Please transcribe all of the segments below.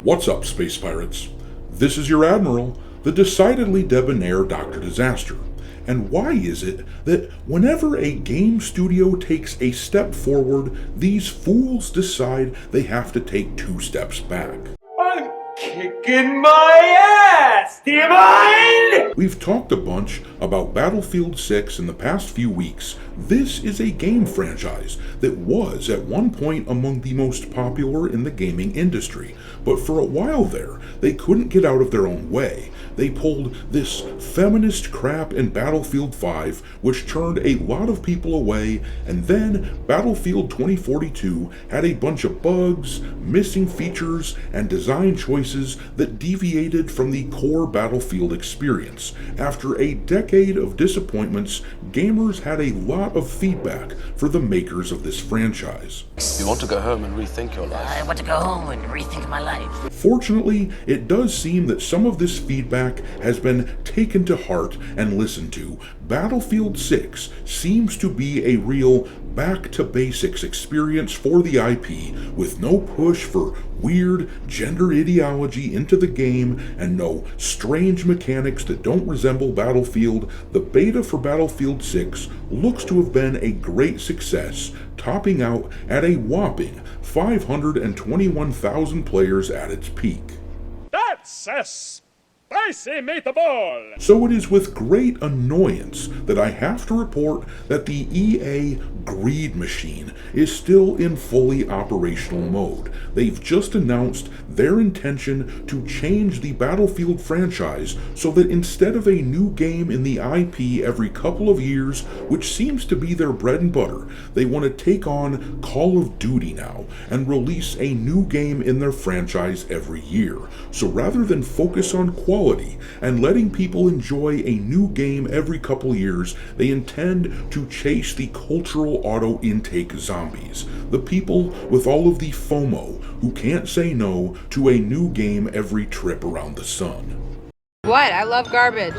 What's up, space pirates? This is your Admiral, the decidedly debonair Dr. Disaster. And why is it that whenever a game studio takes a step forward, these fools decide they have to take 2 steps back? I'm kicking my ass! Do you mind? We've talked a bunch about Battlefield 6 in the past few weeks. This is a game franchise that was at one point among the most popular in the gaming industry, but for a while there, they couldn't get out of their own way. They pulled this feminist crap in Battlefield 5, which turned a lot of people away, and then Battlefield 2042 had a bunch of bugs, missing features, and design choices that deviated from the core Battlefield experience. After a decade of disappointments, gamers had a lot of feedback for the makers of this franchise. You want to go home and rethink your life? I want to go home and rethink my life. Fortunately, it does seem that some of this feedback has been taken to heart and listened to. Battlefield 6 seems to be a real back-to-basics experience for the IP, with no push for weird gender ideology into the game and no strange mechanics that don't resemble Battlefield. The beta for Battlefield 6 looks to have been a great success, topping out at a whopping 521,000 players at its peak. That's a spicy meatball! So it is with great annoyance that I have to report that the EA greed machine is still in fully operational mode. They've just announced their intention to change the Battlefield franchise so that instead of a new game in the IP every couple of years, which seems to be their bread and butter, they want to take on Call of Duty now and release a new game in their franchise every year. So rather than focus on quality and letting people enjoy a new game every couple years, they intend to chase the cultural auto intake zombies, the people with all of the FOMO who can't say no to a new game every trip around the sun. What? I love garbage.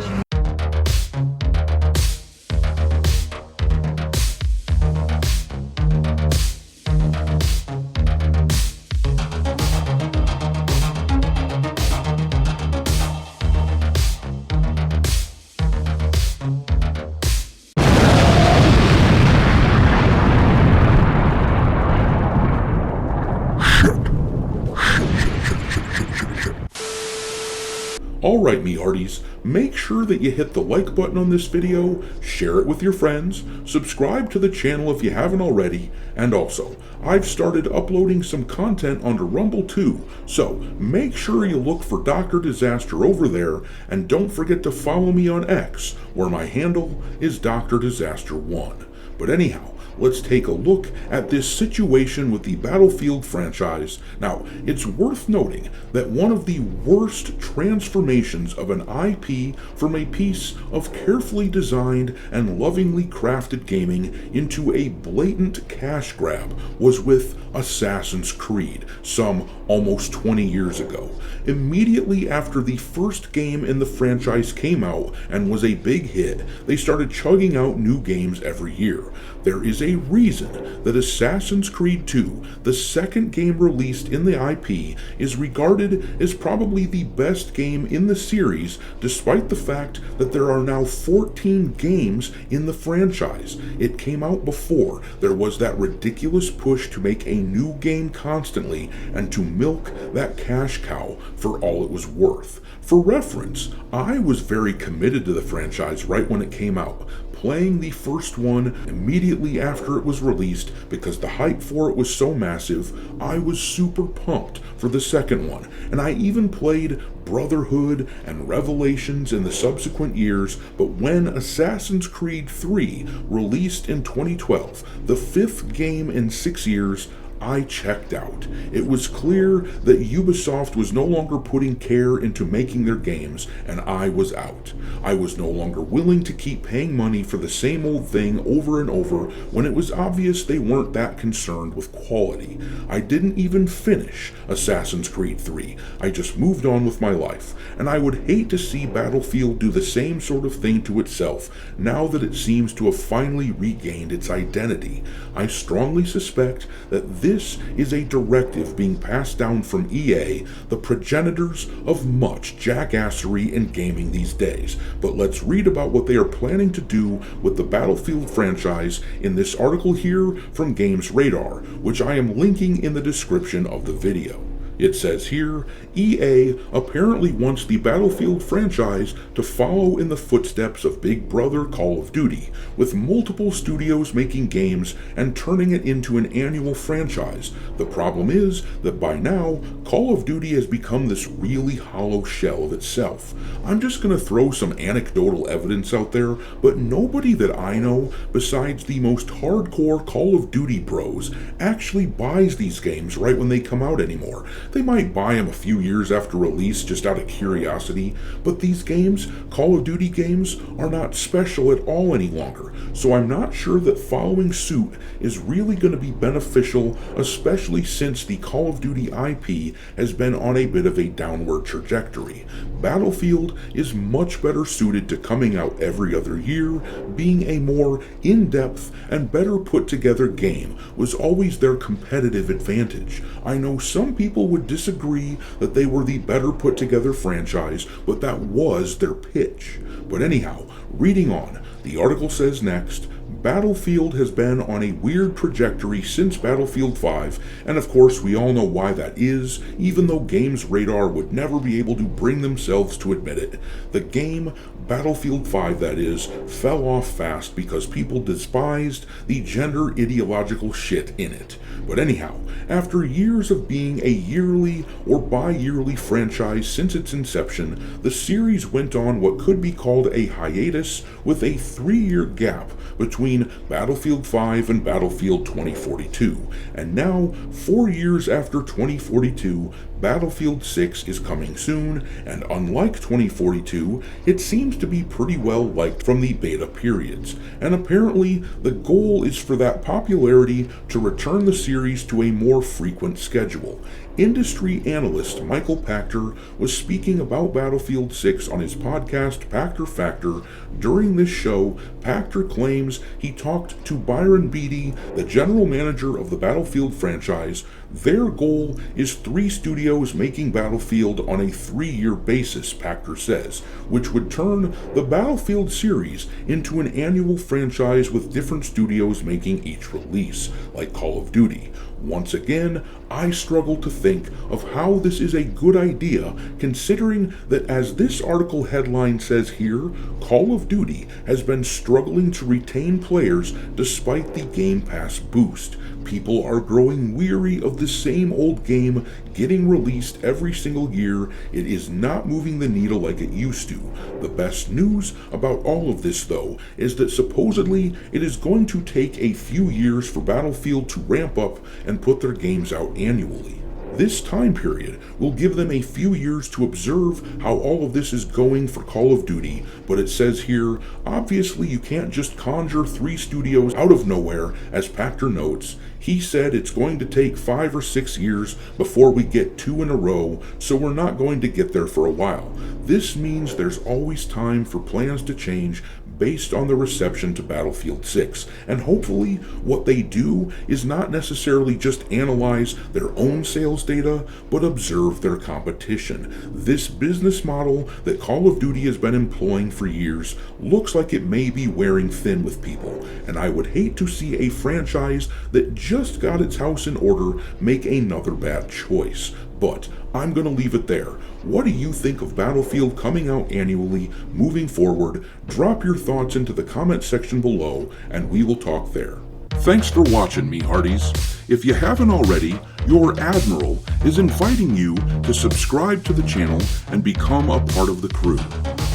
Alright, me hearties, make sure that you hit the like button on this video, share it with your friends, subscribe to the channel if you haven't already, and also, I've started uploading some content onto Rumble too, so make sure you look for Dr. Disaster over there, and don't forget to follow me on X, where my handle is Dr. Disaster 1. But anyhow, let's take a look at this situation with the Battlefield franchise. Now, it's worth noting that one of the worst transformations of an IP from a piece of carefully designed and lovingly crafted gaming into a blatant cash grab was with Assassin's Creed, some almost 20 years ago. Immediately after the first game in the franchise came out and was a big hit, they started chugging out new games every year. There is a reason that Assassin's Creed 2, the second game released in the IP, is regarded as probably the best game in the series, despite the fact that there are now 14 games in the franchise. It came out before there was that ridiculous push to make a new game constantly and to milk that cash cow for all it was worth. For reference, I was very committed to the franchise right when it came out, playing the first one immediately after it was released because the hype for it was so massive. I was super pumped for the second one, and I even played Brotherhood and Revelations in the subsequent years, but when Assassin's Creed 3 released in 2012, the 5th game in 6 years, I checked out. It was clear that Ubisoft was no longer putting care into making their games, and I was out. I was no longer willing to keep paying money for the same old thing over and over when it was obvious they weren't that concerned with quality. I didn't even finish Assassin's Creed 3. I just moved on with my life, and I would hate to see Battlefield do the same sort of thing to itself now that it seems to have finally regained its identity. I strongly suspect that this This is a directive being passed down from EA, the progenitors of much jackassery in gaming these days. But let's read about what they are planning to do with the Battlefield franchise in this article here from Games Radar, which I am linking in the description of the video. It says here, EA apparently wants the Battlefield franchise to follow in the footsteps of Big Brother Call of Duty, with multiple studios making games and turning it into an annual franchise. The problem is that by now, Call of Duty has become this really hollow shell of itself. I'm just going to throw some anecdotal evidence out there, but nobody that I know, besides the most hardcore Call of Duty bros, actually buys these games right when they come out anymore. They might buy them a few years after release just out of curiosity, but these games, Call of Duty games, are not special at all any longer, so I'm not sure that following suit is really going to be beneficial, especially since the Call of Duty IP has been on a bit of a downward trajectory. Battlefield is much better suited to coming out every other year. Being a more in-depth and better put together game was always their competitive advantage. I know some people would disagree that they were the better put together franchise, but that was their pitch. But anyhow, reading on, the article says next, Battlefield has been on a weird trajectory since Battlefield 5, and of course we all know why that is, even though Games Radar would never be able to bring themselves to admit it. The game, Battlefield 5 that is, fell off fast because people despised the gender ideological shit in it. But anyhow, after years of being a yearly or bi-yearly franchise since its inception, the series went on what could be called a hiatus with a 3-year gap between Battlefield 5 and Battlefield 2042. And now, 4 years after 2042, Battlefield 6 is coming soon, and unlike 2042, it seems to be pretty well liked from the beta periods. And apparently, the goal is for that popularity to return the series to a more frequent schedule. Industry analyst Michael Pachter was speaking about Battlefield 6 on his podcast Pachter Factor. During this show, Pachter claims he talked to Byron Beatty, the general manager of the Battlefield franchise. Their goal is 3 studios making Battlefield on a 3-year basis, Pachter says, which would turn the Battlefield series into an annual franchise with different studios making each release, like Call of Duty. Once again, I struggle to think of how this is a good idea, considering that, as this article headline says here, Call of Duty has been struggling to retain players despite the Game Pass boost. People are growing weary of the same old game getting released every single year. It is not moving the needle like it used to. The best news about all of this, though, is that supposedly it is going to take a few years for Battlefield to ramp up and put their games out annually. This time period will give them a few years to observe how all of this is going for Call of Duty, but it says here, obviously you can't just conjure 3 studios out of nowhere, as Pachter notes. He said it's going to take 5 or 6 years before we get 2 in a row, so we're not going to get there for a while. This means there's always time for plans to change based on the reception to Battlefield 6, and hopefully what they do is not necessarily just analyze their own sales data, but observe their competition. This business model that Call of Duty has been employing for years looks like it may be wearing thin with people, and I would hate to see a franchise that just got its house in order make another bad choice. But I'm going to leave it there. What do you think of Battlefield coming out annually moving forward? Drop your thoughts into the comment section below, and we will talk there. Thanks for watching, me hearties. If you haven't already, your Admiral is inviting you to subscribe to the channel and become a part of the crew.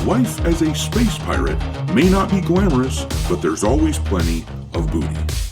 Life as a space pirate may not be glamorous, but there's always plenty of booty.